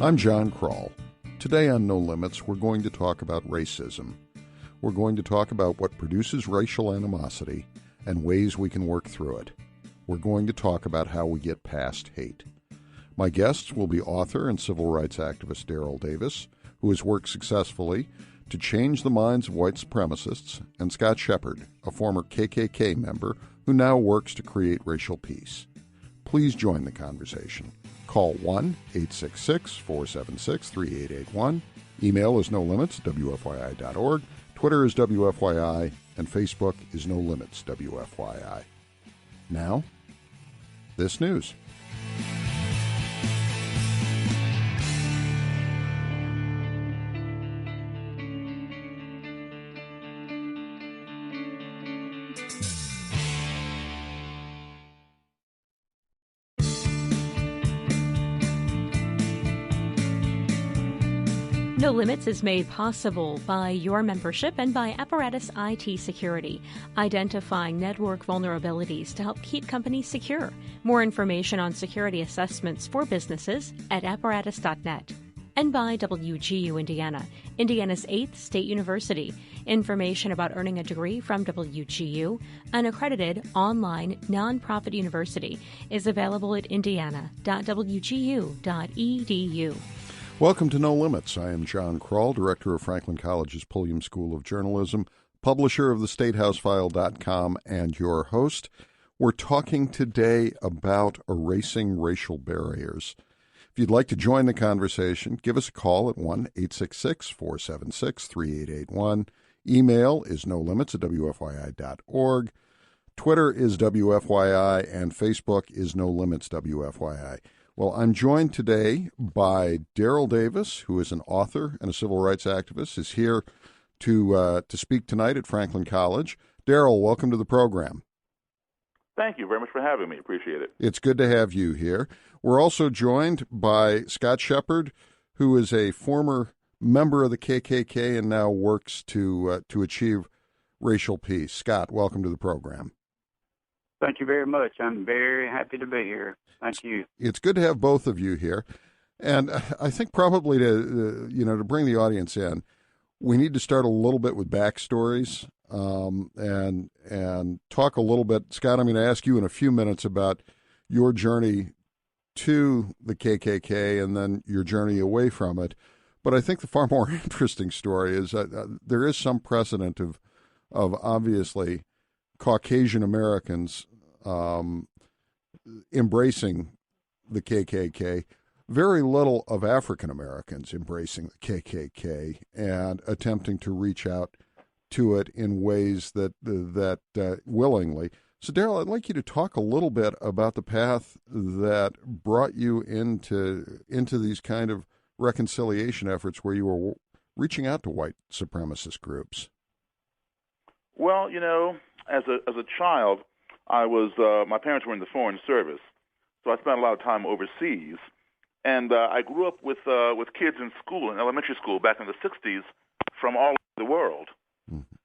I'm John Krull. Today on No Limits, we're going to talk about racism. We're going to talk about what produces racial animosity and ways we can work through it. We're going to talk about how we get past hate. My guests will be author and civil rights activist Daryl Davis, who has worked successfully to change the minds of white supremacists, and Scott Shepard, a former KKK member who now works to create racial peace. Please join the conversation. Call 1-866-476-3881. Email is nolimits@wfyi.org. Twitter is WFYI, and Facebook is No Limits WFYI. Now, this news. No Limits is made possible by your membership and by Apparatus IT Security, identifying network vulnerabilities to help keep companies secure. More information on security assessments for businesses at apparatus.net. And by WGU Indiana, Indiana's 8th State University. Information about earning a degree from WGU, an accredited online nonprofit university, is available at indiana.wgu.edu. Welcome to No Limits. I am John Krull, director of Franklin College's Pulliam School of Journalism, publisher of thestatehousefile.com, and your host. We're talking today about erasing racial barriers. If you'd like to join the conversation, give us a call at 1-866-476-3881. Email is nolimits@wfyi.org. Twitter is WFYI, and Facebook is No Limits WFYI. Well, I'm joined today by Daryl Davis, who is an author and a civil rights activist, is here to speak tonight at Franklin College. Daryl, welcome to the program. Thank you very much for having me. Appreciate it. It's good to have you here. We're also joined by Scott Shepard, who is a former member of the KKK and now works to achieve racial peace. Scott, welcome to the program. Thank you very much. I'm very happy to be here. Thank you. It's good to have both of you here. And I think probably to bring the audience in, we need to start a little bit with backstories and talk a little bit. Scott, I'm going to ask you in a few minutes about your journey to the KKK and then your journey away from it. But I think the far more interesting story is that there is some precedent of obviously Caucasian Americans embracing the KKK, very little of African Americans embracing the KKK and attempting to reach out to it in ways that willingly. So, Daryl, I'd like you to talk a little bit about the path that brought you into these kind of reconciliation efforts where you were reaching out to white supremacist groups. Well, as a child, I was my parents were in the Foreign Service, so I spent a lot of time overseas, and I grew up with kids in school, in elementary school, back in the '60s, from all over the world. Mm-hmm.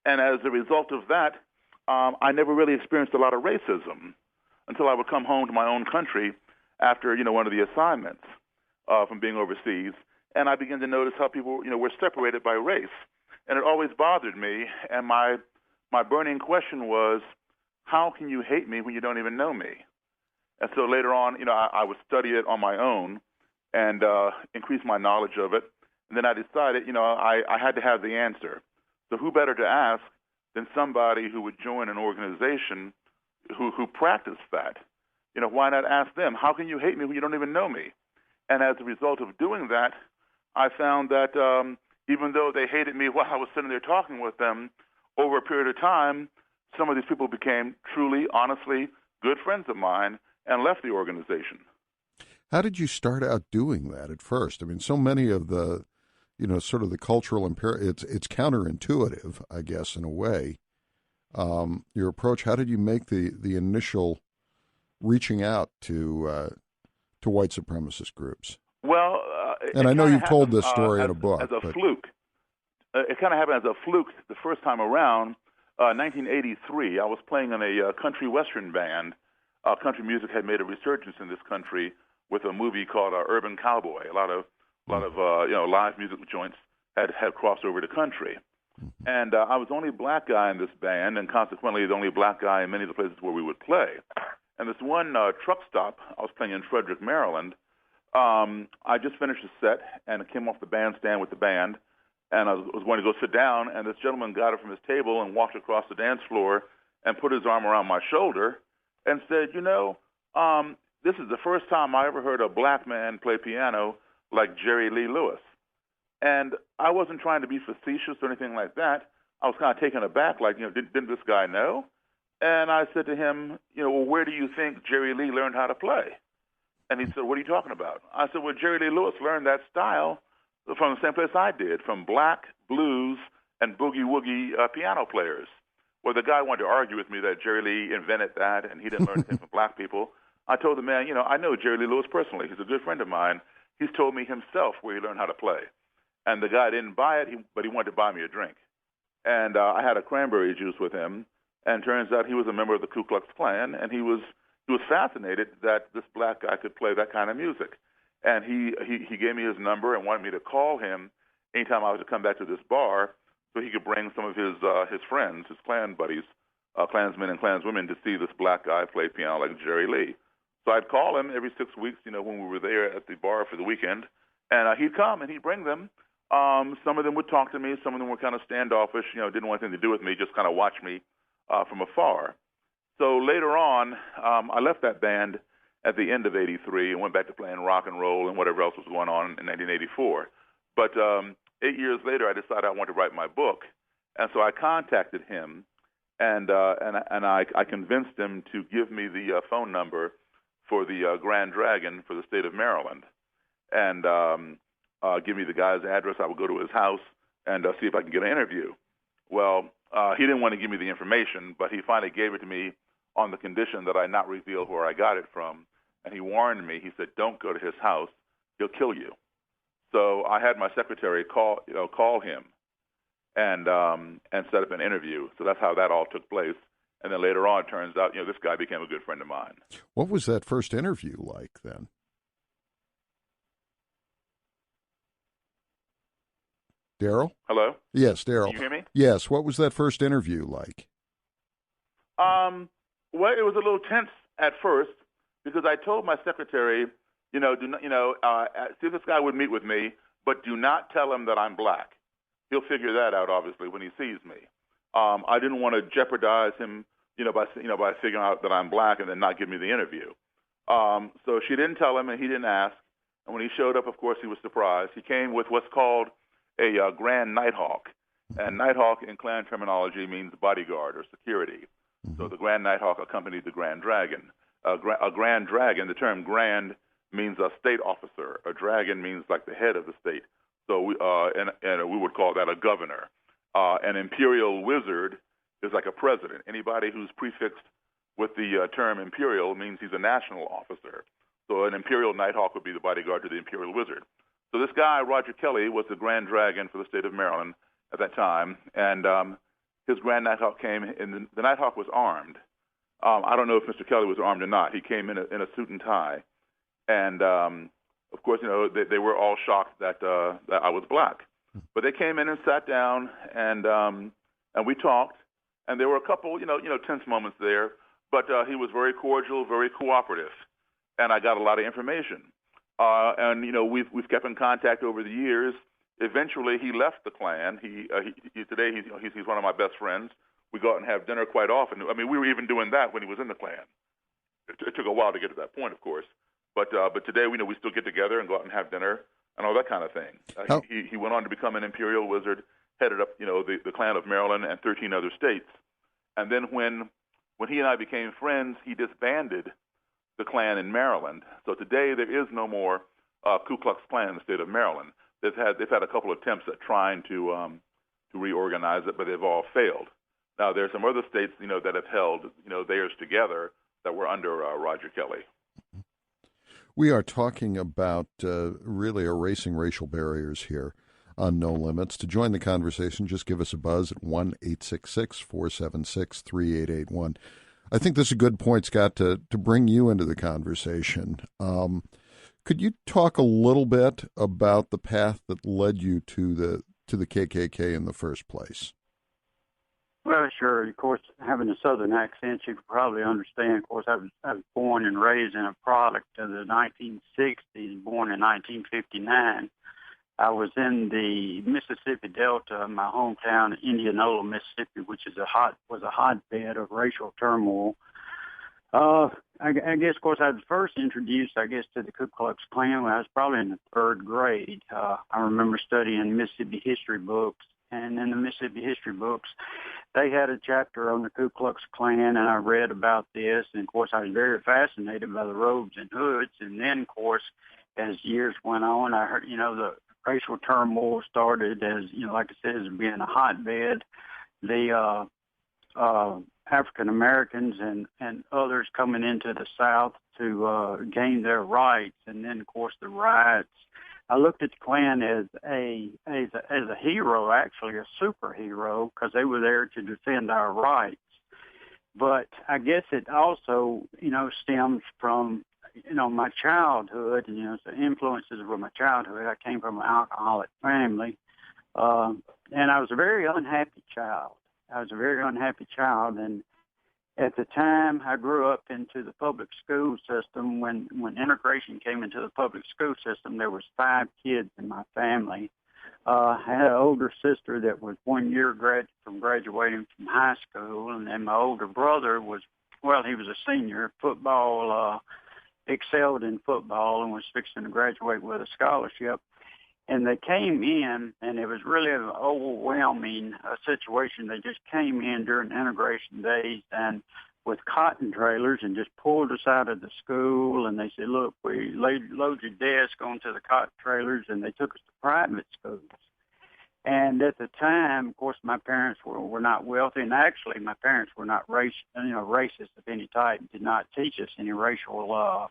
And as a result of that, I never really experienced a lot of racism until I would come home to my own country after one of the assignments from being overseas, and I began to notice how people were separated by race, and it always bothered me. And my burning question was, how can you hate me when you don't even know me? And so later on, I would study it on my own and increase my knowledge of it. And then I decided, I had to have the answer. So who better to ask than somebody who would join an organization who practiced that? Why not ask them? How can you hate me when you don't even know me? And as a result of doing that, I found that even though they hated me while I was sitting there talking with them, over a period of time, some of these people became truly, honestly, good friends of mine and left the organization. How did you start out doing that at first? I mean, so many of the, sort of the cultural it's counterintuitive, I guess, in a way. Your approach, how did you make the initial reaching out to white supremacist groups? Well, and I know you've told this story in a book. As a fluke. It kind of happened as a fluke the first time around. 1983, I was playing in a country western band. Country music had made a resurgence in this country with a movie called Urban Cowboy. A lot of live music joints had crossed over the country. And I was the only black guy in this band, and consequently the only black guy in many of the places where we would play. And this one truck stop, I was playing in Frederick, Maryland. I just finished a set and came off the bandstand with the band, and I was going to go sit down, and this gentleman got up from his table and walked across the dance floor and put his arm around my shoulder and said, this is the first time I ever heard a black man play piano like Jerry Lee Lewis. And I wasn't trying to be facetious or anything like that. I was kind of taken aback, like, didn't this guy know? And I said to him, well, where do you think Jerry Lee learned how to play? And he said, what are you talking about? I said, well, Jerry Lee Lewis learned that style from the same place I did, from black, blues, and boogie-woogie piano players. Well, the guy wanted to argue with me that Jerry Lee invented that and he didn't learn anything from black people. I told the man, I know Jerry Lee Lewis personally. He's a good friend of mine. He's told me himself where he learned how to play. And the guy didn't buy it, but he wanted to buy me a drink. And I had a cranberry juice with him, and turns out he was a member of the Ku Klux Klan, and he was fascinated that this black guy could play that kind of music. And he gave me his number and wanted me to call him anytime I was to come back to this bar so he could bring some of his friends, his Klan buddies, Klansmen and Klanswomen, to see this black guy play piano like Jerry Lee. So I'd call him every 6 weeks, when we were there at the bar for the weekend, and he'd come and he'd bring them. Some of them would talk to me. Some of them were kind of standoffish, didn't want anything to do with me, just kind of watch me from afar. So later on, I left that band at the end of '83 and went back to playing rock and roll and whatever else was going on in 1984. But 8 years later, I decided I wanted to write my book, and so I contacted him, and I convinced him to give me the phone number for the Grand Dragon for the state of Maryland, and give me the guy's address. I would go to his house and see if I can get an interview. Well, he didn't want to give me the information, but he finally gave it to me on the condition that I not reveal where I got it from. And he warned me. He said, "Don't go to his house; he'll kill you." So I had my secretary call him and set up an interview. So that's how that all took place. And then later on, it turns out, this guy became a good friend of mine. What was that first interview like then? Daryl? Hello? Yes, Daryl. Can you hear me? Yes. What was that first interview like? Well, it was a little tense at first because I told my secretary, see if this guy would meet with me, but do not tell him that I'm black. He'll figure that out, obviously, when he sees me. I didn't want to jeopardize him, by figuring out that I'm black and then not give me the interview. So she didn't tell him, and he didn't ask. And when he showed up, of course, he was surprised. He came with what's called a Grand Nighthawk, and Nighthawk in Klan terminology means bodyguard or security. So the Grand Nighthawk accompanied the Grand Dragon. A Grand Dragon, the term grand means a state officer. A dragon means like the head of the state. So we would call that a governor. An imperial wizard is like a president. Anybody who's prefixed with the term imperial means he's a national officer. So an imperial Nighthawk would be the bodyguard to the imperial wizard. So this guy, Roger Kelly, was the Grand Dragon for the state of Maryland at that time, and his Grand Nighthawk came, and the Nighthawk was armed. I don't know if Mr. Kelly was armed or not. He came in a suit and tie, and of course, they were all shocked that I was black. But they came in and sat down, and we talked, and there were a couple, tense moments there, but he was very cordial, very cooperative, and I got a lot of information. And we've kept in contact over the years. Eventually, he left the Klan. Today he's one of my best friends. We go out and have dinner quite often. I mean, we were even doing that when he was in the Klan. It took a while to get to that point, of course. But today, we still get together and go out and have dinner and all that kind of thing. He went on to become an imperial wizard, headed up the Klan of Maryland and 13 other states. And then when he and I became friends, he disbanded the Klan in Maryland. So today there is no more Ku Klux Klan in the state of Maryland. They've had a couple of attempts at trying to reorganize it, but they've all failed. Now there's some other states that have held theirs together that were under Roger Kelly. We are talking about really erasing racial barriers here on No Limits. To join the conversation, just give us a buzz at 1-866-476-3881. I think this is a good point, Scott, to bring you into the conversation. Could you talk a little bit about the path that led you to the KKK in the first place? Well, sure. Of course, having a Southern accent, you could probably understand. Of course, I was born and raised in a product of the 1960s, born in 1959. I was in the Mississippi Delta, my hometown, Indianapolis, Mississippi, which was a hotbed of racial turmoil. I guess, of course, I was first introduced, to the Ku Klux Klan when I was probably in the third grade. I remember studying Mississippi history books, and in the Mississippi history books, they had a chapter on the Ku Klux Klan, and I read about this. And, of course, I was very fascinated by the robes and hoods. And then, of course, as years went on, I heard, the racial turmoil started as, like I said, as being a hotbed. The African Americans and others coming into the South to gain their rights, and then of course the riots. I looked at the Klan as a hero, actually a superhero, because they were there to defend our rights. But I guess it also, stems from my childhood, and the influences of my childhood. I came from an alcoholic family, and I was a very unhappy child. And at the time, I grew up into the public school system. When integration came into the public school system, there was 5 kids in my family. I had an older sister that was 1 year from graduating from high school, and then my older brother was a senior. Excelled in football and was fixing to graduate with a scholarship. And they came in, and it was really an overwhelming situation. They just came in during integration days and with cotton trailers and just pulled us out of the school. And they said, look, we load your desk onto the cotton trailers, and they took us to private schools. And at the time, of course, my parents were not wealthy, and actually my parents were not racist of any type, did not teach us any racial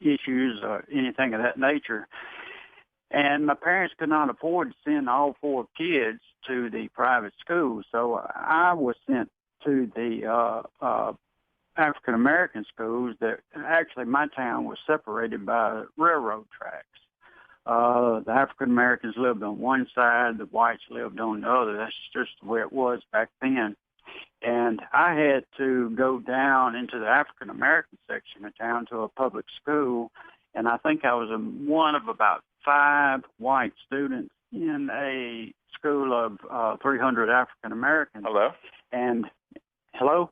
issues or anything of that nature. And my parents could not afford to send all 4 kids to the private school, so I was sent to the African-American schools. That actually my town was separated by railroad tracks. The African-Americans lived on one side, the whites lived on the other. That's just the way it was back then. And I had to go down into the African-American section of town to a public school, and I think I was one of about 5 white students in a school of 300 African Americans. Hello? And hello?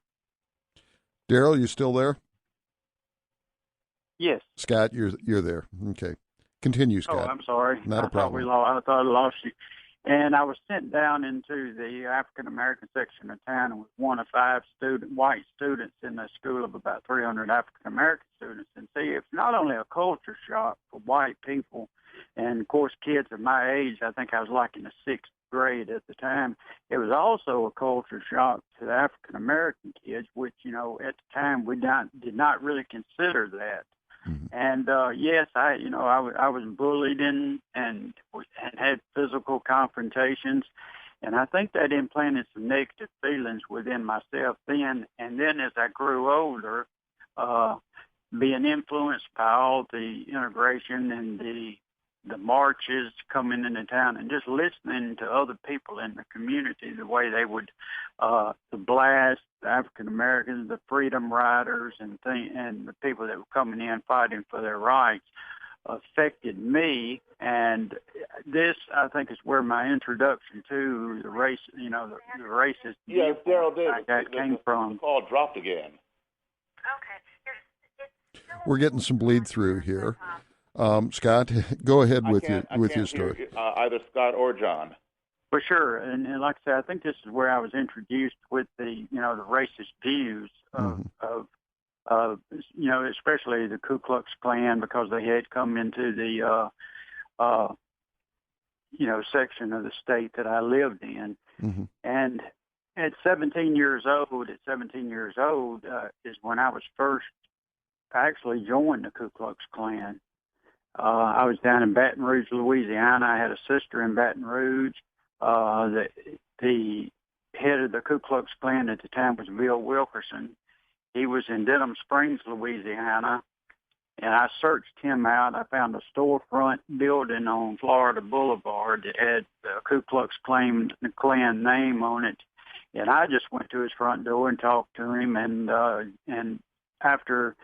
Daryl, you still there? Yes. Scott, you're there. Okay. Continue, Scott. Oh, I'm sorry. Not a problem. I thought I lost you. And I was sent down into the African American section of town and was one of 5 white students in a school of about 300 African American students. And see, it's not only a culture shock for white people, and of course kids of my age, I think I was like in the 6th grade at the time, it was also a culture shock to the African American kids, which, at the time we did not really consider that. Mm-hmm. And yes, I was bullied and had physical confrontations, and I think that implanted some negative feelings within myself then. And then as I grew older, being influenced by all the integration and the marches coming into town, and just listening to other people in the community, the way they would the blast the African Americans, the freedom riders, and the people that were coming in fighting for their rights, affected me. And this, I think, is where my introduction to the race, the racist. Yes, Daryl Davis. That came from. The call dropped again. Okay. We're getting some bleed through here. Scott, go ahead with your story. Either Scott or John. For sure, and like I said, I think this is where I was introduced with the the racist views of especially the Ku Klux Klan, because they had come into the section of the state that I lived in. Mm-hmm. And at 17 years old is when I was first actually joined the Ku Klux Klan. I was down in Baton Rouge, Louisiana. I had a sister in Baton Rouge. The head of the Ku Klux Klan at the time was Bill Wilkerson. He was in Denham Springs, Louisiana. And I searched him out. I found a storefront building on Florida Boulevard that had the Ku Klux Klan name on it. And I just went to his front door and talked to him. And after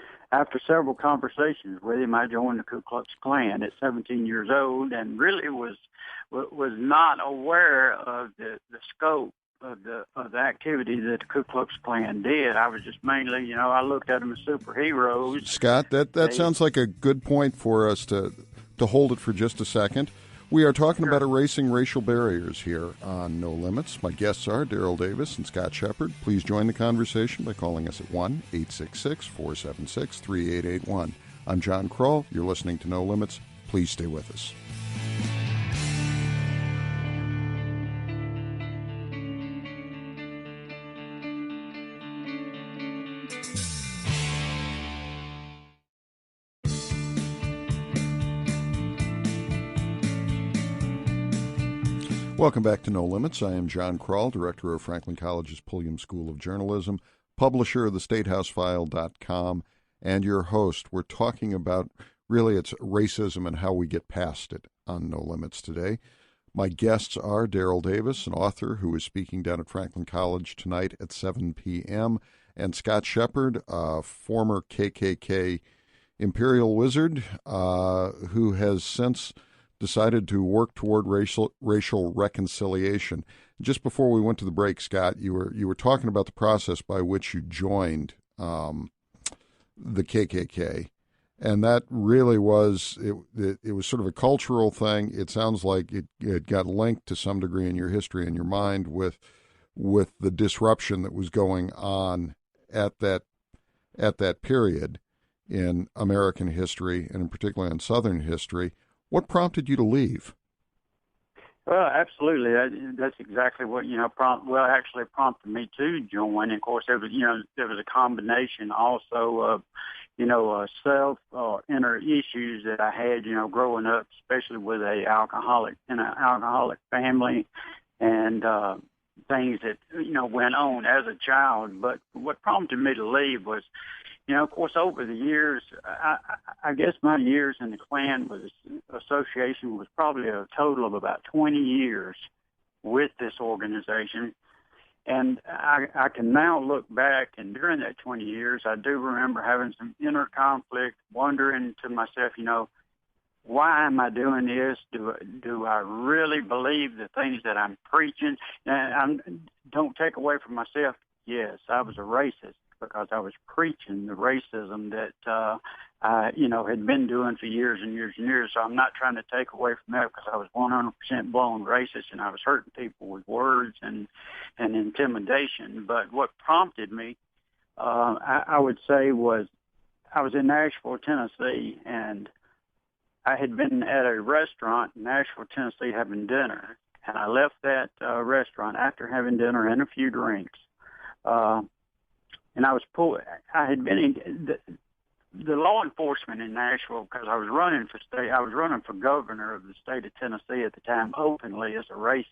several conversations with him, I joined the Ku Klux Klan at 17 years old, and really was not aware of the scope of the activity that the Ku Klux Klan did. I was just mainly, I looked at them as superheroes. Scott, that sounds like a good point for us to hold it for just a second. We are talking about erasing racial barriers here on No Limits. My guests are Daryl Davis and Scott Shepard. Please join the conversation by calling us at 1-866-476-3881. I'm John Krull. You're listening to No Limits. Please stay with us. Welcome back to No Limits. I am John Krull, director of Franklin College's Pulliam School of Journalism, publisher of thestatehousefile.com, and your host. We're talking about, really, it's racism and how we get past it on No Limits today. My guests are Daryl Davis, an author who is speaking down at Franklin College tonight at 7 p.m., and Scott Shepard, a former KKK Imperial Wizard who has since decided to work toward racial reconciliation. Just before we went to the break, Scott, you were talking about the process by which you joined the KKK, and that really was it was sort of a cultural thing. It sounds like it got linked to some degree in your history and your mind with the disruption that was going on at that period in American history, and in particular in Southern history. What prompted you to leave? Well, absolutely. That's exactly what, actually prompted me to join. And of course, there was a combination also of, self or inner issues that I had, growing up, especially with in an alcoholic family, and things that, went on as a child. But what prompted me to leave was, of course, over the years, I guess my years in the Klan association was probably a total of about 20 years with this organization. And I can now look back, and during that 20 years, I do remember having some inner conflict, wondering to myself, why am I doing this? Do I really believe the things that I'm preaching? And don't take away from myself. Yes, I was a racist, because I was preaching the racism that I had been doing for years and years and years. So I'm not trying to take away from that, because I was 100% blown racist, and I was hurting people with words and intimidation. But what prompted me, I would say, was I was in Nashville, Tennessee, and I had been at a restaurant in Nashville, Tennessee, having dinner, and I left that restaurant after having dinner and a few drinks. And I was had been in the law enforcement in Nashville, because I was running for governor of the state of Tennessee at the time, openly as a racist.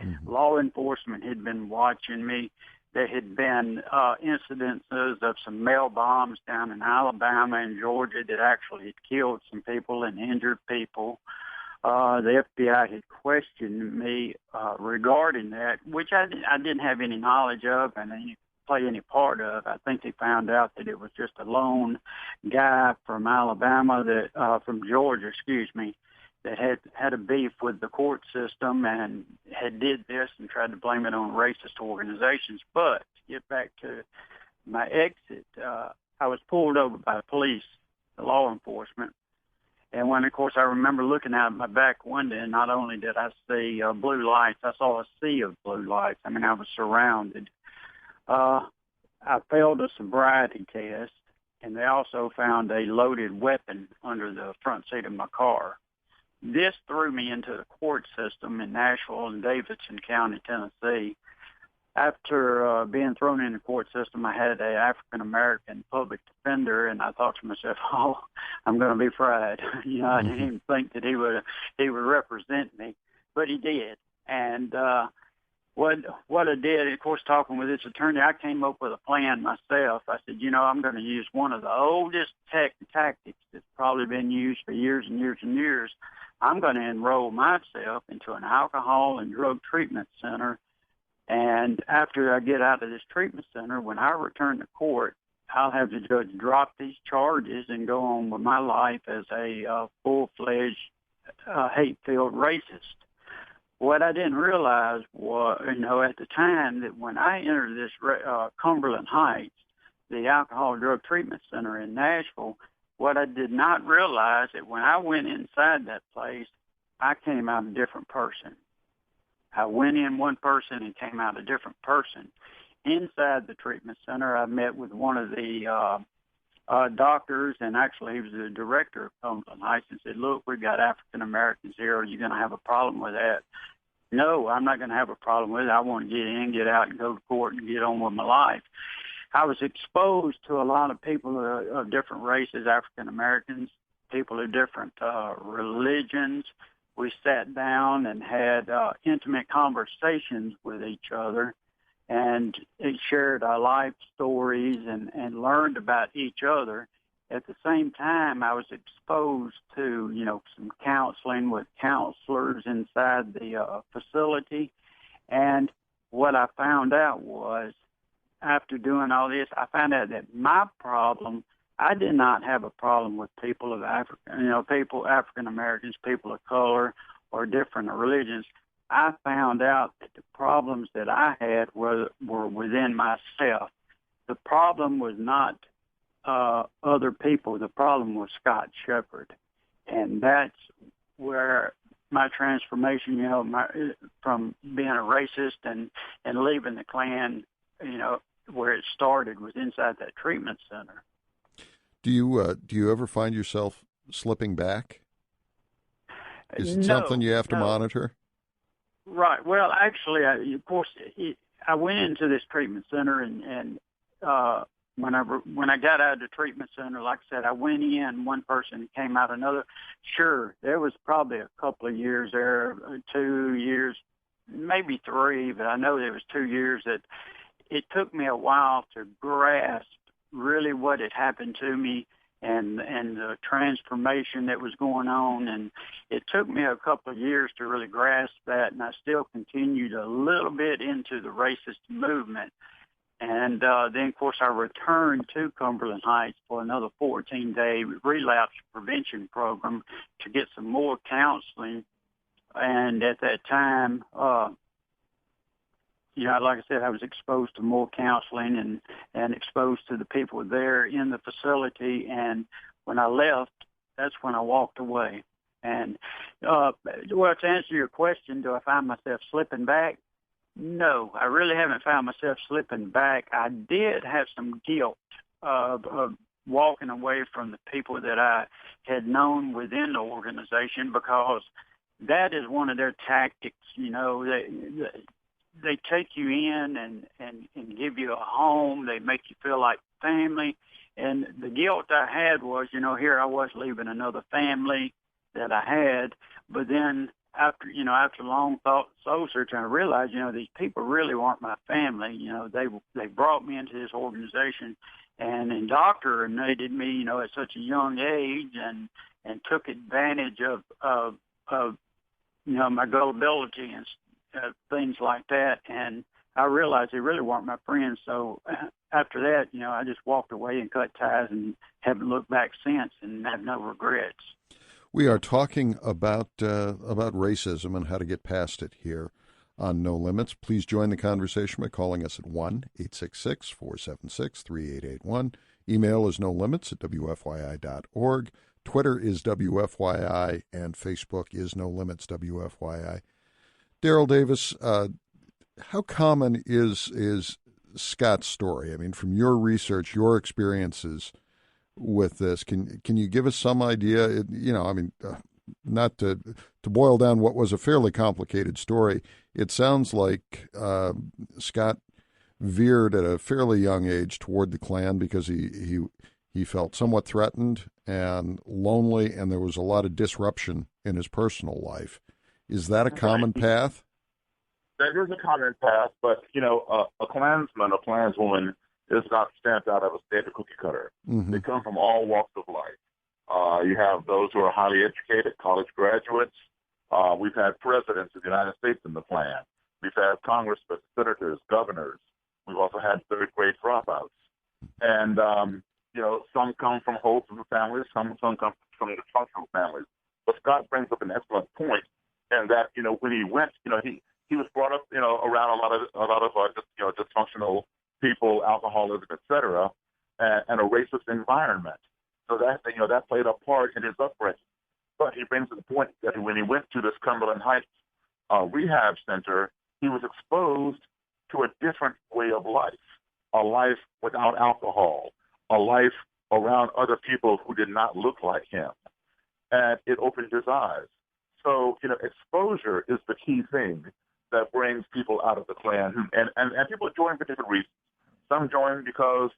Mm-hmm. Law enforcement had been watching me. There had been incidences of some mail bombs down in Alabama and Georgia that actually had killed some people and injured people. The FBI had questioned me regarding that, which I didn't have any knowledge of and play any part of. I think they found out that it was just a lone guy from Georgia, that had a beef with the court system and had did this and tried to blame it on racist organizations. But to get back to my exit, I was pulled over by police, the law enforcement. And when, of course, I remember looking out my back window, and not only did I see blue lights, I saw a sea of blue lights. I mean, I was surrounded. I failed a sobriety test, and they also found a loaded weapon under the front seat of my car. This threw me into the court system in Nashville and Davidson County, Tennessee. After being thrown in the court system, I had an African-American public defender, and I thought to myself, I'm going to be fried. I didn't even think that he would represent me, but he did. And what I did, of course, talking with this attorney, I came up with a plan myself. I said, I'm going to use one of the oldest tactics that's probably been used for years and years and years. I'm going to enroll myself into an alcohol and drug treatment center. And after I get out of this treatment center, when I return to court, I'll have the judge drop these charges and go on with my life as a full-fledged, hate-filled racist. What I didn't realize was, at the time that when I entered this Cumberland Heights, the alcohol drug treatment center in Nashville, what I did not realize that when I went inside that place, I came out a different person. I went in one person and came out a different person. Inside the treatment center, I met with one of the doctors, and actually he was the director of Cumberland Heights, and said, look, we've got African Americans here. Are you going to have a problem with that? No, I'm not going to have a problem with it. I want to get in, get out, and go to court and get on with my life. I was exposed to a lot of people of different races, African Americans, people of different religions. We sat down and had intimate conversations with each other, and shared our life stories and learned about each other. At the same time, I was exposed to, some counseling with counselors inside the facility. And what I found out was, after doing all this, I found out that my problem, I did not have a problem with people of African Americans, people of color, or different religions. I found out that the problems that I had were within myself. The problem was not other people. The problem was Scott Shepherd. And that's where my transformation, from being a racist and leaving the Klan, where it started was inside that treatment center. Do you ever find yourself slipping back? Is it something you have to monitor? Right. Well, actually, I went into this treatment center, and when I got out of the treatment center, like I said, I went in one person, came out another. Sure, there was probably a couple of years there, 2 years, maybe 3, but I know there was 2 years that it took me a while to grasp really what had happened to me and the transformation that was going on. And it took me a couple of years to really grasp that, and I still continued a little bit into the racist movement. And then, of course, I returned to Cumberland Heights for another 14-day relapse prevention program to get some more counseling. And at that time, like I said, I was exposed to more counseling and exposed to the people there in the facility. And when I left, that's when I walked away. And, to answer your question, do I find myself slipping back? No, I really haven't found myself slipping back. I did have some guilt of walking away from the people that I had known within the organization, because that is one of their tactics. They take you in and give you a home. They make you feel like family. And the guilt I had was, here I was leaving another family that I had. But then after long thought, soul searching, I realized, these people really weren't my family. They brought me into this organization and indoctrinated me, at such a young age, and took advantage of my gullibility and things like that. And I realized they really weren't my friends. So after that, I just walked away and cut ties and haven't looked back since, and have no regrets. We are talking about racism and how to get past it here on No Limits. Please join the conversation by calling us at 1-866-476-3881. Email is nolimits@wfyi.org. Twitter is WFYI, and Facebook is No Limits WFYI. Daryl Davis, how common is Scott's story? I mean, from your research, your experiences with this, can you give us some idea? Not to boil down what was a fairly complicated story, it sounds like Scott veered at a fairly young age toward the Klan because he felt somewhat threatened and lonely, and there was a lot of disruption in his personal life. Is that a common path? There is a common path, but, a Klansman, a Klanswoman is not stamped out of a standard cookie cutter. Mm-hmm. They come from all walks of life. You have those who are highly educated, college graduates. We've had presidents of the United States in the Klan. We've had congressmen, senators, governors. We've also had third-grade dropouts. And, some come from wholesome families, some come from dysfunctional families. But Scott brings up an excellent point, and that, when he went, he was brought up, around a lot of dysfunctional people, alcoholism, et cetera, and a racist environment. So that played a part in his upbringing. But he brings up the point that when he went to this Cumberland Heights rehab center, he was exposed to a different way of life, a life without alcohol, a life around other people who did not look like him. And it opened his eyes. So, exposure is the key thing that brings people out of the Klan. And people join for different reasons. Some join because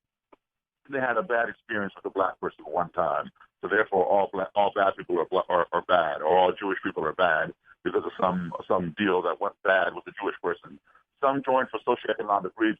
they had a bad experience with a black person at one time. So therefore, all bad people are bad, or all Jewish people are bad because of some deal that went bad with a Jewish person. Some join for socioeconomic reasons.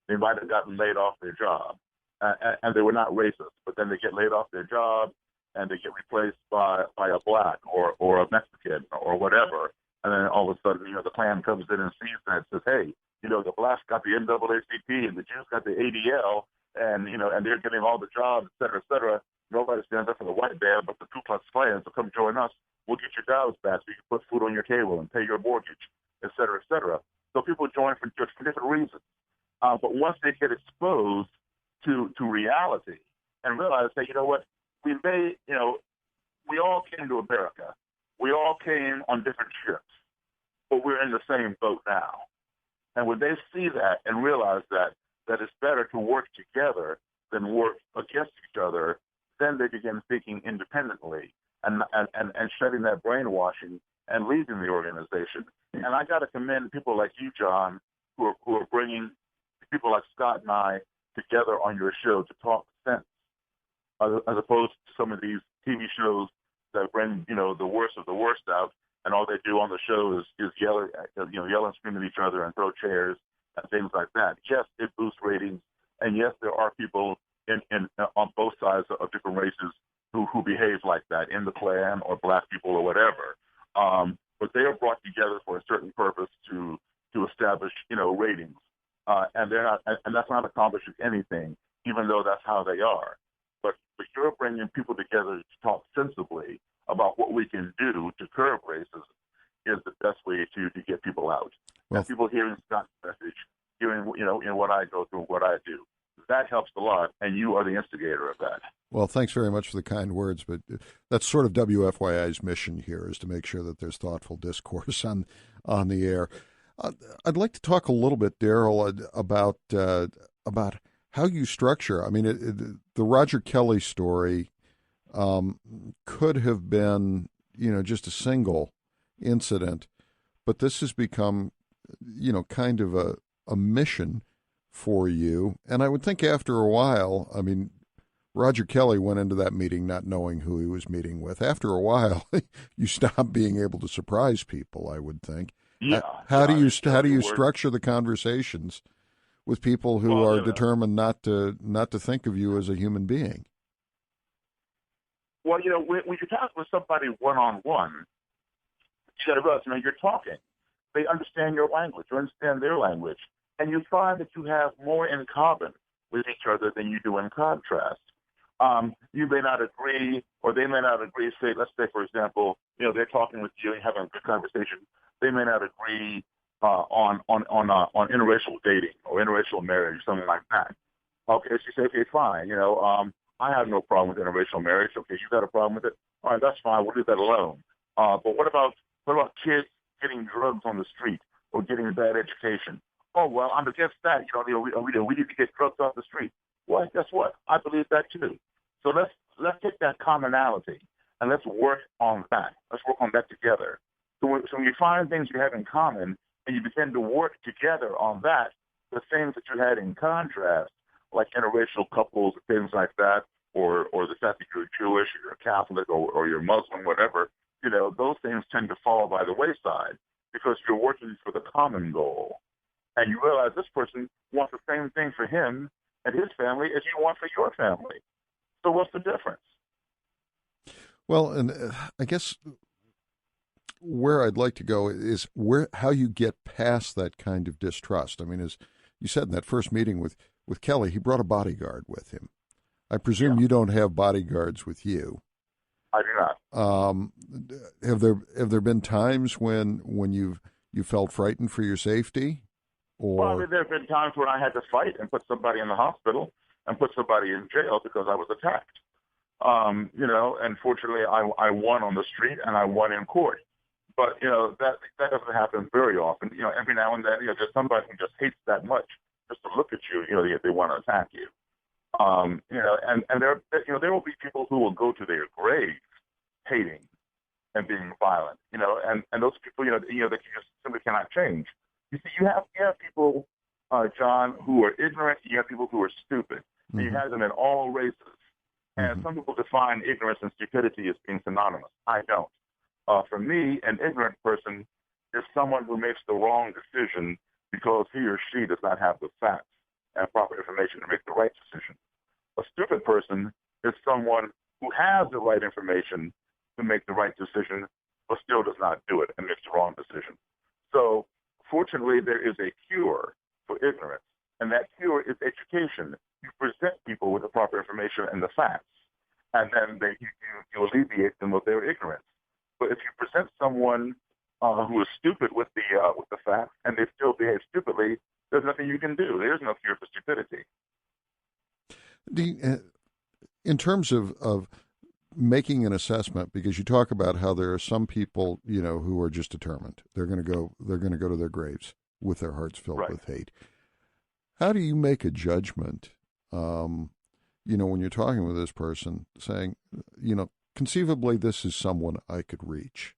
They might have gotten laid off their job, and they were not racist, but then they get laid off their job, and they get replaced by a black or a Mexican or whatever. And then all of a sudden, the Klan comes in and sees that and says, hey, the blacks got the NAACP and the Jews got the ADL, and they're getting all the jobs, et cetera, et cetera. Nobody stands up for the white man, but the Ku Klux Klan. So come join us. We'll get your jobs back so you can put food on your table and pay your mortgage, et cetera, et cetera. So people join for different reasons. But once they get exposed to reality and realize that, what, we all came to America. We all came on different ships, but we're in the same boat now. And when they see that and realize that it's better to work together than work against each other, then they begin thinking independently and shedding that brainwashing and leaving the organization. And I got to commend people like you, John, who are bringing people like Scott and I together on your show to talk sense, as opposed to some of these TV shows that bring, the worst of the worst out, and all they do on the show is yell and scream at each other and throw chairs and things like that. Yes, it boosts ratings, and yes, there are people on both sides of different races who behave like that in the Klan or black people or whatever. But they are brought together for a certain purpose to establish, ratings, and they're not, and that's not accomplishing anything, even though that's how they are. But you're bringing people together to talk sensibly about what we can do to curb racism is the best way to get people out. Well, and people hearing Scott's message, hearing, in what I go through, what I do, that helps a lot, and you are the instigator of that. Well, thanks very much for the kind words, but that's sort of WFYI's mission here, is to make sure that there's thoughtful discourse on the air. I'd like to talk a little bit, Daryl, about how you structure. I mean, the Roger Kelly story could have been, just a single incident, but this has become, kind of a mission for you. And I would think after a while, I mean, Roger Kelly went into that meeting not knowing who he was meeting with. After a while, you stop being able to surprise people, I would think. Yeah. How do you structure the conversations with people who are determined not to think of you as a human being? Well, when you talk with somebody one-on-one, you got to realize, you're talking. They understand your language. You understand their language. And you find that you have more in common with each other than you do in contrast. You may not agree, or they may not agree. Let's say, for example, they're talking with you and having a good conversation. They may not agree on interracial dating or interracial marriage, something like that. Okay, so you say, okay, fine. I have no problem with interracial marriage. Okay, you got a problem with it? All right, that's fine. We'll leave that alone. But what about kids getting drugs on the street or getting a bad education? Oh, well, I'm against that. We need to get drugs off the street. Well, guess what? I believe that too. So let's take that commonality and let's work on that. Let's work on that together. So when you find things you have in common and you begin to work together on that, the things that you had in contrast, like interracial couples and things like that, or the fact that you're Jewish or you're Catholic or you're Muslim, whatever, those things tend to fall by the wayside. because you're working for the common goal. And you realize this person wants the same thing for him and his family as you want for your family. So what's the difference? Well, and I guess where I'd like to go is how you get past that kind of distrust. I mean, as you said in that first meeting with Kelly, he brought a bodyguard with him. I presume you don't have bodyguards with you. I do not. Have there been times when you felt frightened for your safety? Or... Well, there have been times when I had to fight and put somebody in the hospital and put somebody in jail because I was attacked. And fortunately I won on the street and I won in court. But, that doesn't happen very often. Every now and then, there's somebody who just hates that much just to look at you, they want to attack you. And there will be people who will go to their graves hating and being violent, and those people, that you just simply cannot change. You see, you have people, John, who are ignorant. You have people who are stupid. Mm-hmm. And you have them in all races. And some people define ignorance and stupidity as being synonymous. I don't. For me, an ignorant person is someone who makes the wrong decision because he or she does not have the facts and proper information to make the right decision. A stupid person is someone who has the right information to make the right decision, but still does not do it and makes the wrong decision. So, fortunately, there is a cure for ignorance, and that cure is education. You present people with the proper information and the facts, and then you alleviate them of their ignorance. But if you present someone who is stupid with the facts and they still behave stupidly, there's nothing you can do. There's no cure for stupidity. In terms of making an assessment, because you talk about how there are some people, who are just determined. They're going to go to their graves with their hearts filled with hate. How do you make a judgment, when you're talking with this person, saying, conceivably this is someone I could reach?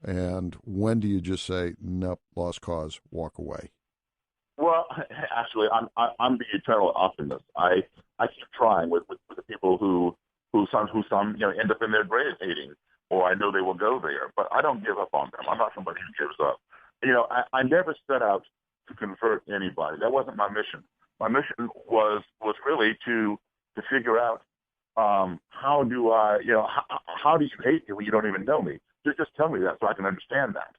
And when do you just say, nope, lost cause, walk away? Well, actually, I'm the eternal optimist. I keep trying with the people who some end up in their grave hating, or I know they will go there, but I don't give up on them. I'm not somebody who gives up. I never set out to convert anybody. That wasn't my mission. My mission was really to figure out how do you hate me when you don't even know me? Just tell me that so I can understand that.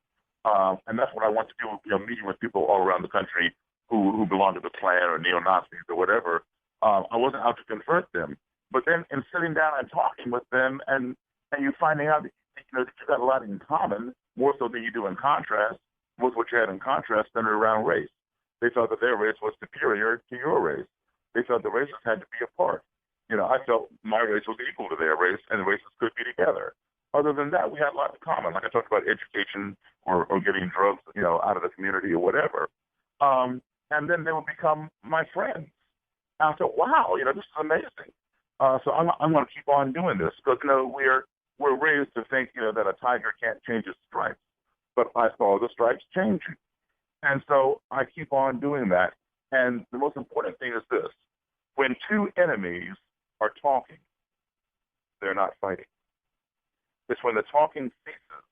And that's what I want to do, meeting with people all around the country who belong to the Klan or neo-Nazis or whatever. I wasn't out to convert them. But then in sitting down and talking with them and you finding out that you've got a lot in common, more so than you do in contrast, with what you had in contrast centered around race. They felt that their race was superior to your race. They felt the races had to be apart. I felt my race was equal to their race, and the races could be together. Other than that, we had a lot in common. Like I talked about education or getting drugs, out of the community or whatever. And then they would become my friends. And I thought, wow, this is amazing. So I'm going to keep on doing this because, we're raised to think, that a tiger can't change its stripes. But I saw the stripes changing. And so I keep on doing that. And the most important thing is this. When two enemies are talking, they're not fighting. It's when the talking ceases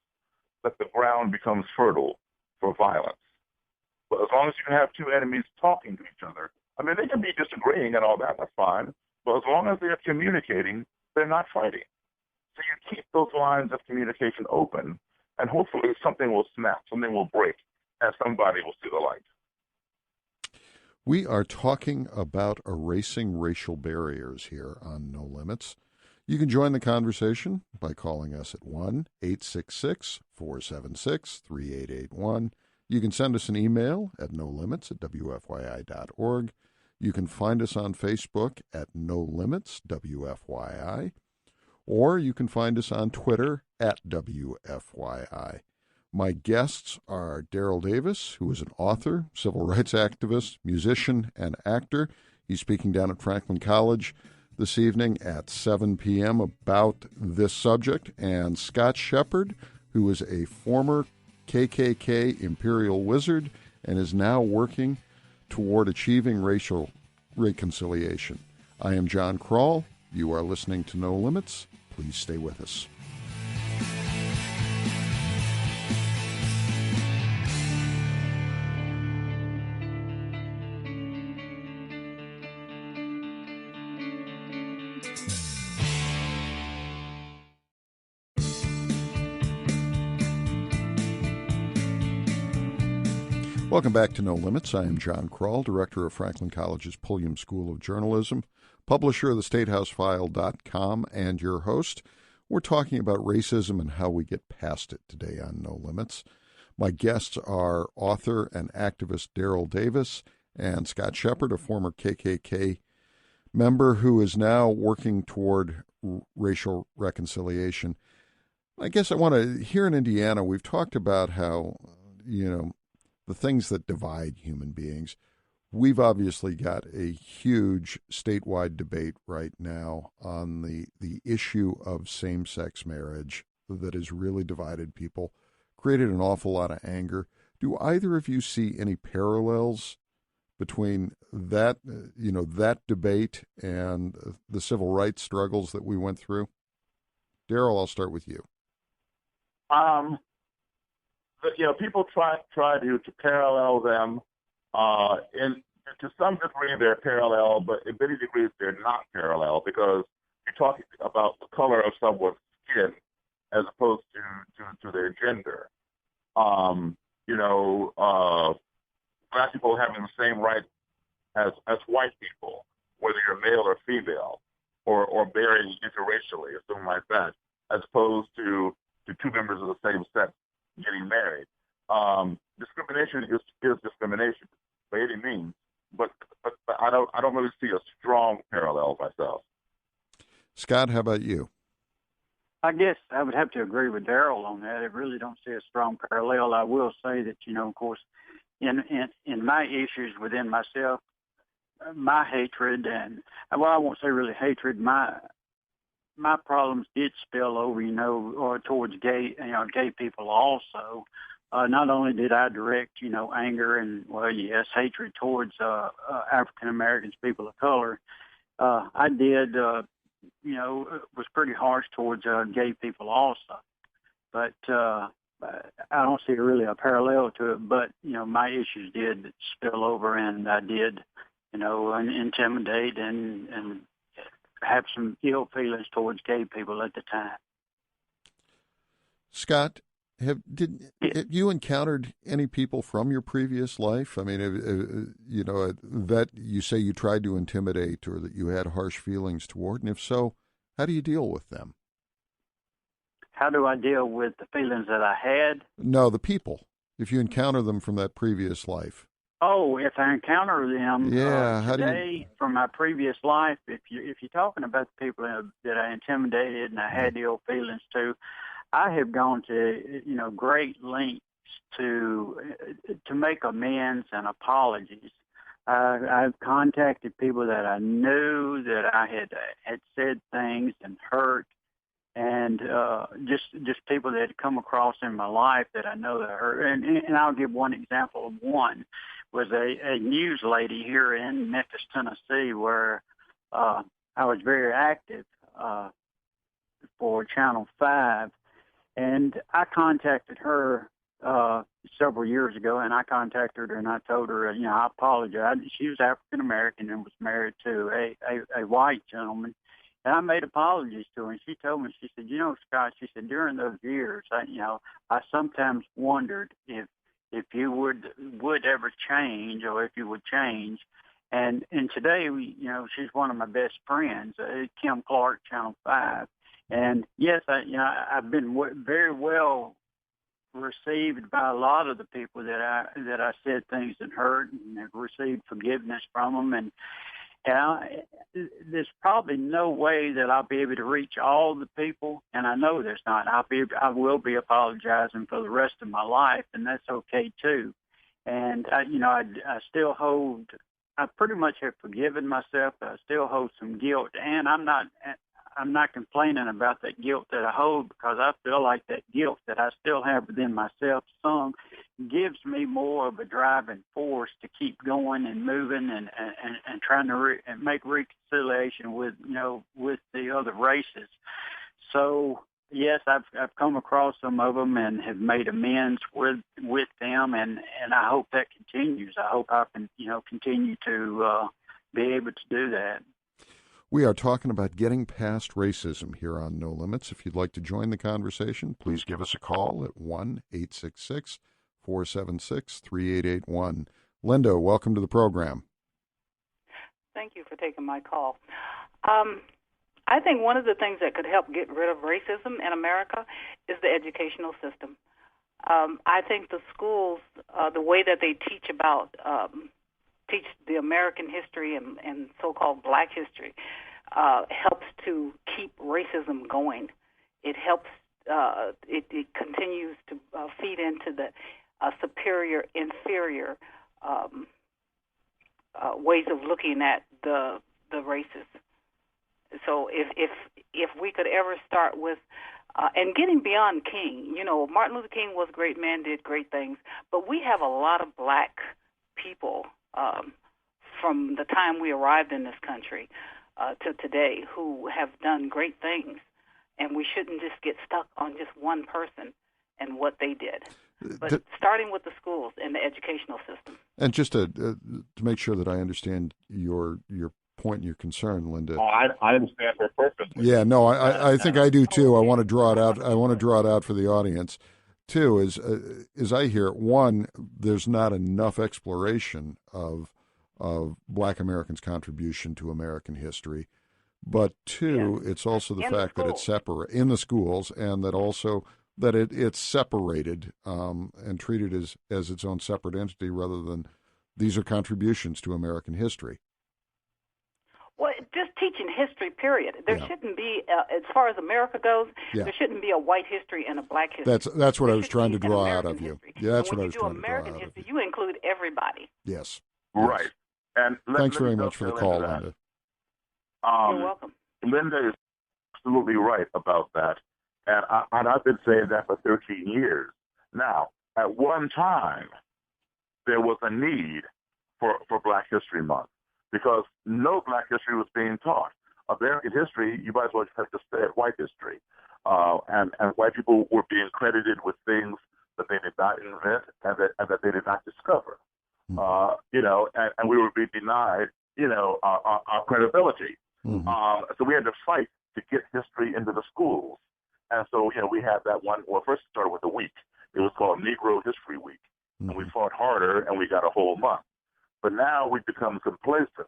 that the ground becomes fertile for violence. But as long as you can have two enemies talking to each other, they can be disagreeing and all that, that's fine. But as long as they're communicating, they're not fighting. So you keep those lines of communication open, and hopefully something will snap, something will break, and somebody will see the light. We are talking about erasing racial barriers here on No Limits. You can join the conversation by calling us at 1-866-476-3881. You can send us an email at nolimits@wfyi.org. You can find us on Facebook at No Limits WFYI, or you can find us on Twitter at WFYI. My guests are Daryl Davis, who is an author, civil rights activist, musician, and actor. He's speaking down at Franklin College this evening at 7 p.m. about this subject, and Scott Shepard, who is a former KKK Imperial Wizard and is now working toward achieving racial reconciliation. I am John Krull. You are listening to No Limits. Please stay with us. Welcome back to No Limits. I am John Krull, director of Franklin College's Pulliam School of Journalism, publisher of the StateHouseFile.com, and your host. We're talking about racism and how we get past it today on No Limits. My guests are author and activist Daryl Davis and Scott Shepard, a former KKK member who is now working toward racial reconciliation. I guess I want to, here in Indiana, we've talked about how, the things that divide human beings. We've obviously got a huge statewide debate right now on the issue of same-sex marriage that has really divided people, created an awful lot of anger. Do either of you see any parallels between that, that debate and the civil rights struggles that we went through? Daryl, I'll start with you. People try to parallel them. To some degree, they're parallel, but in many degrees, they're not parallel because you're talking about the color of someone's skin as opposed to their gender. Black people having the same rights as white people, whether you're male or female, or marrying interracially or something like that, as opposed to two members of the same sex getting married. Discrimination is discrimination by any means, but I don't really see a strong parallel myself. Scott, how about you? I guess I would have to agree with Daryl on that. I really don't see a strong parallel. I will say that, of course, in my issues within myself, my hatred and, well, I won't say really hatred, my problems did spill over, or towards gay people also. Not only did I direct, anger and, hatred towards African Americans, people of color, I did, was pretty harsh towards gay people also. But I don't see really a parallel to it. But, my issues did spill over, and I did, intimidate and have some ill feelings towards gay people at the time. Scott, have you encountered any people from your previous life? I mean, that you say you tried to intimidate or that you had harsh feelings toward, and if so, how do you deal with them? How do I deal with the feelings that I had? No, the people. If you encounter them from that previous life. Oh, if I encounter them today from my previous life, if you're talking about the people that I intimidated and I had ill feelings to, I have gone to great lengths to make amends and apologies. I've contacted people that I knew that I had said things and hurt, and just people that had come across in my life that I know that hurt. And I'll give one example of one. Was a news lady here in Memphis, Tennessee, where I was very active for Channel 5. And I contacted her several years ago, and I contacted her and I told her, I apologize. She was African American and was married to a white gentleman. And I made apologies to her, and she told me, she said, Scott, she said, during those years, I sometimes wondered if you would ever change or if you would change. And today, she's one of my best friends, Kim Clark, Channel 5. And yes, I've been very well received by a lot of the people that I said things that hurt, and have received forgiveness from them. And there's probably no way that I'll be able to reach all the people, and I know there's not. I will be apologizing for the rest of my life, and that's okay too. And I still hold. I pretty much have forgiven myself, but I still hold some guilt, and I'm not complaining about that guilt that I hold, because I feel like that guilt that I still have within myself gives me more of a driving force to keep going and moving and trying to make reconciliation with the other races. So yes, I've come across some of them and have made amends with them, and I hope that continues. I hope I can continue to be able to do that. We are talking about getting past racism here on No Limits. If you'd like to join the conversation, please give us a call at 1-866-472-5790. 888-476-3881. Linda, welcome to the program. Thank you for taking my call. I think one of the things that could help get rid of racism in America is the educational system. I think the schools, the way that they teach the American history and so-called black history, helps to keep racism going. It helps, it continues to feed into the superior-inferior ways of looking at the races. So if we could ever start with and getting beyond King, Martin Luther King was a great man, did great things, but we have a lot of black people from the time we arrived in this country to today who have done great things, and we shouldn't just get stuck on just one person and what they did. But starting with the schools and the educational system. And just to make sure that I understand your point and your concern, Linda. Oh, I understand her perfectly. Yeah, no, I think I do too. I want to draw it out. I want to draw it out for the audience. Two is, as I hear it, one, there's not enough exploration of Black Americans' contribution to American history. But two, it's also the fact that it's separate in the schools, and that also that it's separated and treated as its own separate entity rather than these are contributions to American history. Well, just teaching history, period. There shouldn't be, as far as America goes, there shouldn't be a white history and a black history. That's what I was trying to draw out of you. Yeah, that's what I was trying to draw out of you. When you do American history, you include everybody. Yes. Right. And thanks very much for the call, Linda. You're welcome. Linda is absolutely right about that. And I've been saying that for 13 years. Now, at one time, there was a need for Black History Month because no Black history was being taught. American history, you might as well just have to stay at white history. And white people were being credited with things that they did not invent and that they did not discover. And we were being denied, our credibility. Mm-hmm. So we had to fight to get history into the schools. And so, we had that one. Well, first it started with a week. It was called Negro History Week. Mm-hmm. And we fought harder, and we got a whole month. But now we've become complacent,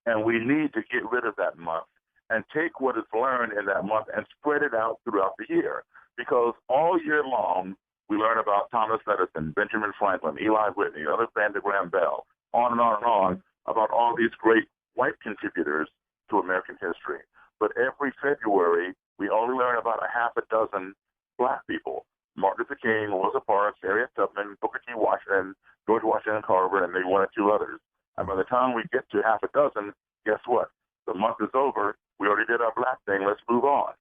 and we need to get rid of that month and take what is learned in that month and spread it out throughout the year. Because all year long, we learn about Thomas Edison, Benjamin Franklin, Eli Whitney, Alexander Graham Bell, on and on and on, about all these great white contributors to American history. But every February, we only learn about a half a dozen Black people. Martin Luther King, Rosa Parks, Harriet Tubman, Booker T. Washington, George Washington Carver, and maybe one or two others. And by the time we get to half a dozen, guess what? The month is over. We already did our Black thing. Let's move on.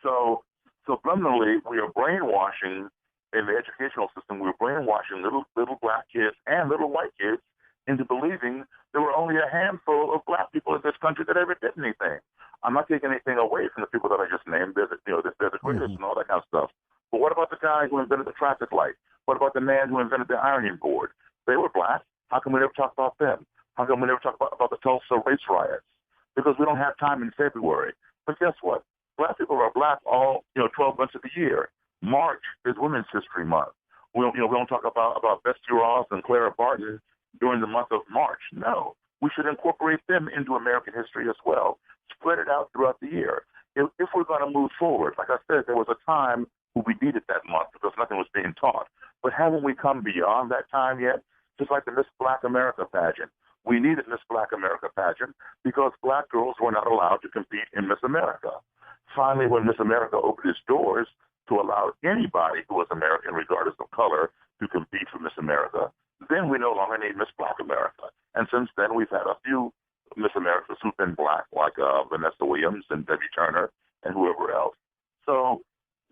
So subliminally, we are brainwashing in the educational system. We're brainwashing little Black kids and little white kids into believing there were only a handful of Black people in this country that ever did anything. I'm not taking anything away from the people that I just named. They're the greatest and all that kind of stuff. But what about the guy who invented the traffic light? What about the man who invented the ironing board? They were Black. How come we never talk about them? How come we never talk about the Tulsa race riots? Because we don't have time in February. But guess what? Black people are Black all 12 months of the year. March is Women's History Month. We don't talk about Betsy Ross and Clara Barton during the month of March. No, we should incorporate them into American history as well. Spread it out throughout the year. If we're going to move forward, like I said, there was a time when we needed that month because nothing was being taught. But haven't we come beyond that time yet? Just like the Miss Black America pageant. We needed Miss Black America pageant because Black girls were not allowed to compete in Miss America. Finally, when Miss America opened its doors to allow anybody who was American, regardless of color, to compete for Miss America, then we no longer need Miss Black America. And since then, we've had a few Miss Americas who've been Black, like Vanessa Williams and Debbie Turner and whoever else. So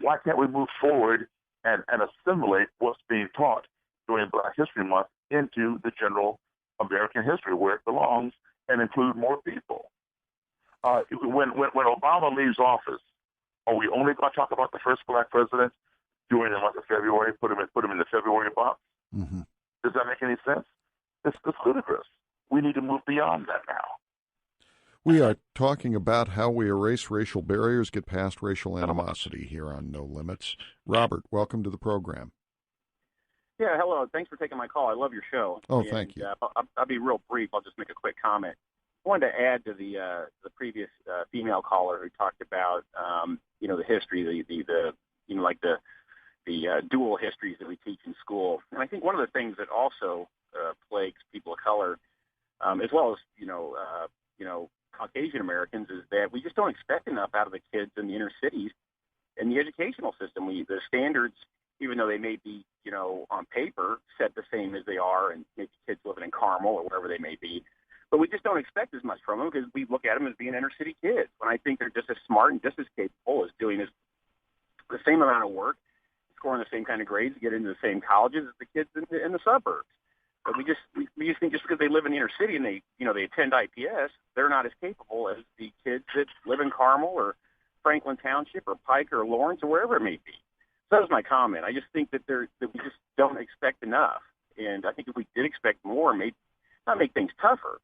why can't we move forward and assimilate what's being taught during Black History Month into the general American history where it belongs and include more people? When Obama leaves office, are we only going to talk about the first Black president during the month of February, put him in the February box? Mm-hmm. Does that make any sense? It's ludicrous. We need to move beyond that now. We are talking about how we erase racial barriers, get past racial animosity here on No Limits. Robert, welcome to the program. Yeah, hello. Thanks for taking my call. I love your show. Oh, thank you. I'll be real brief. I'll just make a quick comment. I wanted to add to the previous female caller who talked about the history, the dual histories that we teach in school. And I think one of the things that also plagues people of color, as well as Caucasian Americans, is that we just don't expect enough out of the kids in the inner cities in the educational system. The standards, even though they may be on paper set the same as they are, and maybe kids living in Carmel or wherever they may be, but we just don't expect as much from them because we look at them as being inner city kids. When I think they're just as smart and just as capable as doing the same amount of work, scoring the same kind of grades, get into the same colleges as the kids in the suburbs. But we just think just because they live in the inner city and they attend IPS, they're not as capable as the kids that live in Carmel or Franklin Township or Pike or Lawrence or wherever it may be. So that was my comment. I just think that we just don't expect enough. And I think if we did expect more, maybe not make things tougher,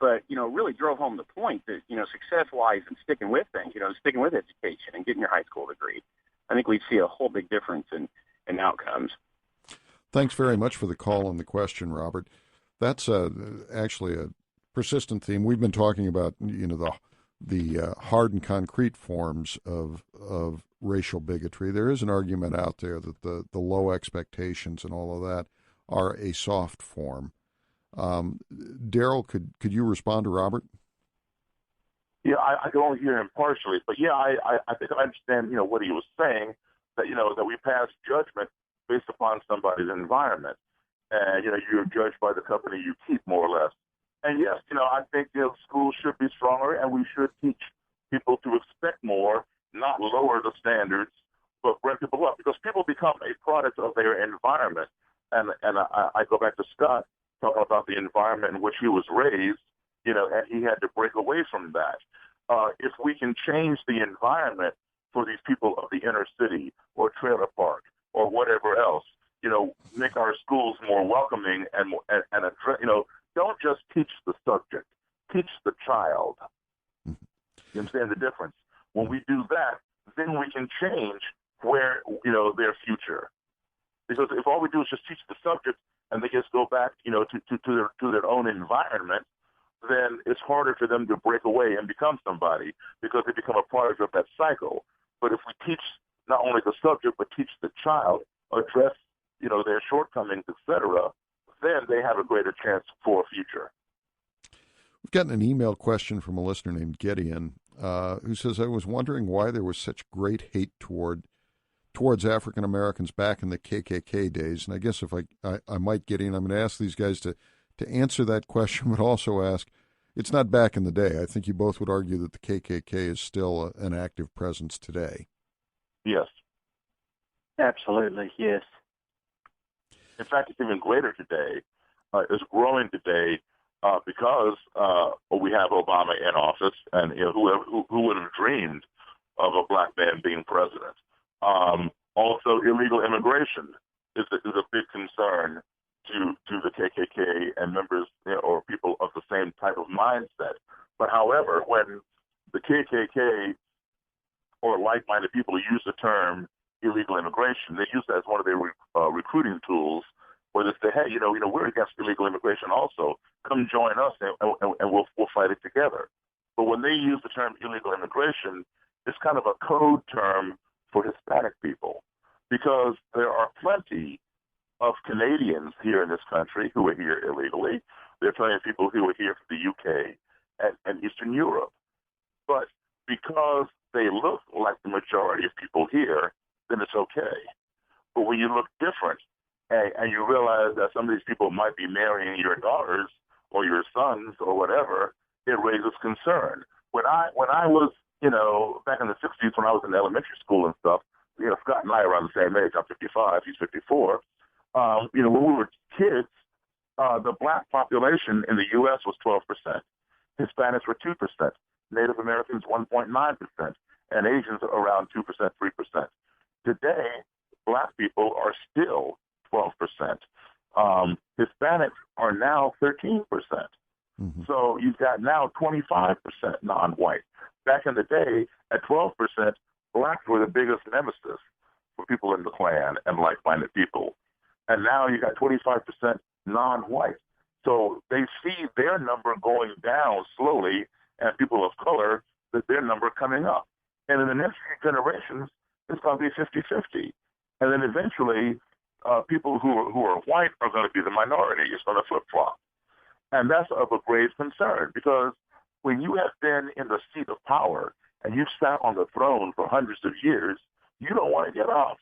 but really drove home the point that success lies in sticking with things, sticking with education and getting your high school degree. I think we'd see a whole big difference in outcomes. Thanks very much for the call and the question, Robert. That's actually a persistent theme. We've been talking about the hard and concrete forms of racial bigotry. There is an argument out there that the low expectations and all of that are a soft form. Daryl, could you respond to Robert? Yeah, I can only hear him partially, but yeah, I think I understand, what he was saying, that, that we pass judgment based upon somebody's environment. And, you're judged by the company you keep, more or less. And yes, I think, schools should be stronger and we should teach people to expect more, not lower the standards, but bring people up, because people become a product of their environment. And I go back to Scott talking about the environment in which he was raised, and he had to break away from that. If we can change the environment for these people of the inner city or trailer park or whatever else, make our schools more welcoming and address, don't just teach the subject, teach the child. You understand the difference? When we do that, then we can change their future. Because if all we do is just teach the subject and they just go back, to their own environment, then it's harder for them to break away and become somebody because they become a product of that cycle. But if we teach not only the subject but teach the child, address their shortcomings, etc., then they have a greater chance for a future. We've gotten an email question from a listener named Gideon who says, I was wondering why there was such great hate towards African Americans back in the KKK days. And I guess if I might, Gideon, I'm going to ask these guys to answer that question, but also ask, it's not back in the day. I think you both would argue that the KKK is still an active presence today. Yes. Absolutely, yes. In fact, it's even greater today. It's growing today because we have Obama in office, and who would have dreamed of a black man being president? Also, illegal immigration is a big concern to the KKK and members or people of the same type of mindset. But however, when the KKK or like-minded people use the term illegal immigration, they use that as one of their recruiting tools, where they say, hey, we're against illegal immigration also. Come join us and we'll fight it together. But when they use the term illegal immigration, it's kind of a code term for Hispanic people, because there are plenty of Canadians here in this country who are here illegally. There are plenty of people who are here from the UK and Eastern Europe. But because they look like the majority of people here, then it's okay. But when you look different and you realize that some of these people might be marrying your daughters or your sons or whatever, it raises concern. When I was, back in the 60s, when I was in elementary school and stuff, Scott and I are around the same age. I'm 55, he's 54. When we were kids, the black population in the U.S. was 12%. Hispanics were 2%. Native Americans 1.9%. And Asians around 2%, 3%. Today, black people are still 12%. Hispanics are now 13%. Mm-hmm. So you've got now 25% non-white. Back in the day, at 12%, blacks were the biggest nemesis for people in the Klan and like-minded people. And now you got 25% non-white. So they see their number going down slowly, and people of color, that their number coming up. And in the next few generations, it's going to be 50-50. And then eventually, people who are white are going to be the minority. It's going to flip-flop. And that's of a grave concern, because when you have been in the seat of power and you've sat on the throne for hundreds of years, you don't want to get off.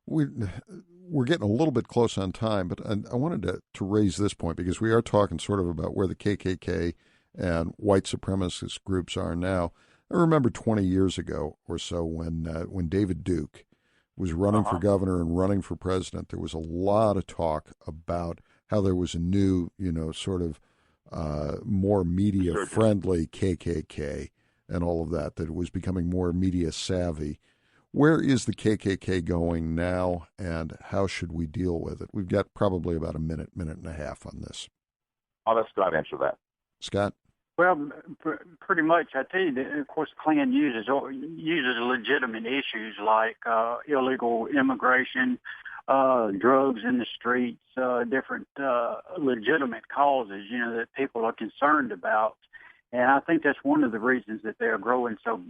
We're getting a little bit close on time, but I wanted to raise this point, because we are talking sort of about where the KKK and white supremacist groups are now. I remember 20 years ago or so when David Duke was running for governor and running for president, there was a lot of talk about how there was a new, sort of more media-friendly KKK and all of that it was becoming more media-savvy. Where is the KKK going now, and how should we deal with it? We've got probably about a minute and a half on this. I'll let Scott answer that. Scott? Well, pretty much. I tell you, of course, the Klan uses legitimate issues like illegal immigration, drugs in the streets, different legitimate causes, that people are concerned about. And I think that's one of the reasons that they're growing so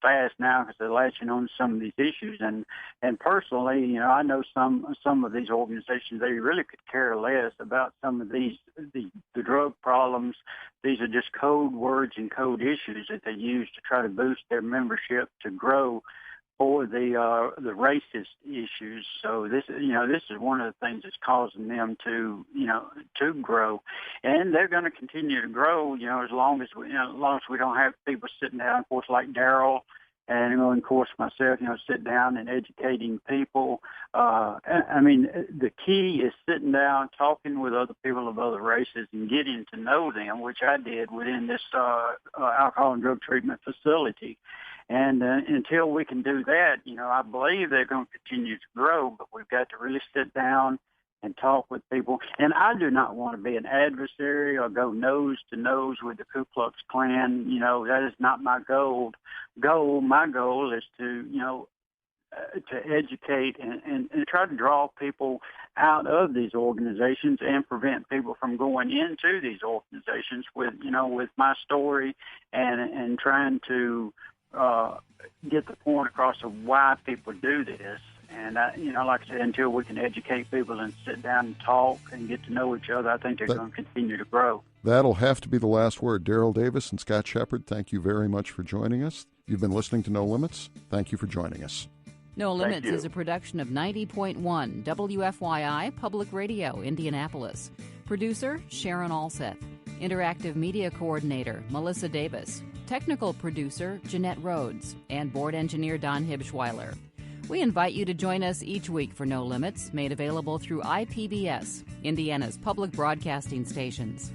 fast now, because they're latching on to some of these issues. And personally, I know some of these organizations, they really could care less about some of the drug problems. These are just code words and code issues that they use to try to boost their membership to grow for the racist issues. So this is one of the things that's causing them to grow, and they're going to continue to grow. As long as we don't have people sitting down, of course, like Daryl, and of course myself, sit down and educating people. The key is sitting down, talking with other people of other races, and getting to know them, which I did within this alcohol and drug treatment facility. And until we can do that, I believe they're going to continue to grow, but we've got to really sit down and talk with people. And I do not want to be an adversary or go nose to nose with the Ku Klux Klan. That is not my goal. My goal is to educate and try to draw people out of these organizations and prevent people from going into these organizations with my story and trying to get the point across of why people do this. And, like I said, until we can educate people and sit down and talk and get to know each other, I think they're going to continue to grow. That'll have to be the last word. Daryl Davis and Scott Shepard, thank you very much for joining us. You've been listening to No Limits. Thank you for joining us. No Limits is a production of 90.1 WFYI Public Radio, Indianapolis. Producer, Sharon Alseth. Interactive Media Coordinator, Melissa Davis. Technical producer, Jeanette Rhodes. And board engineer, Don Hibschweiler. We invite you to join us each week for No Limits, made available through IPBS, Indiana's public broadcasting stations.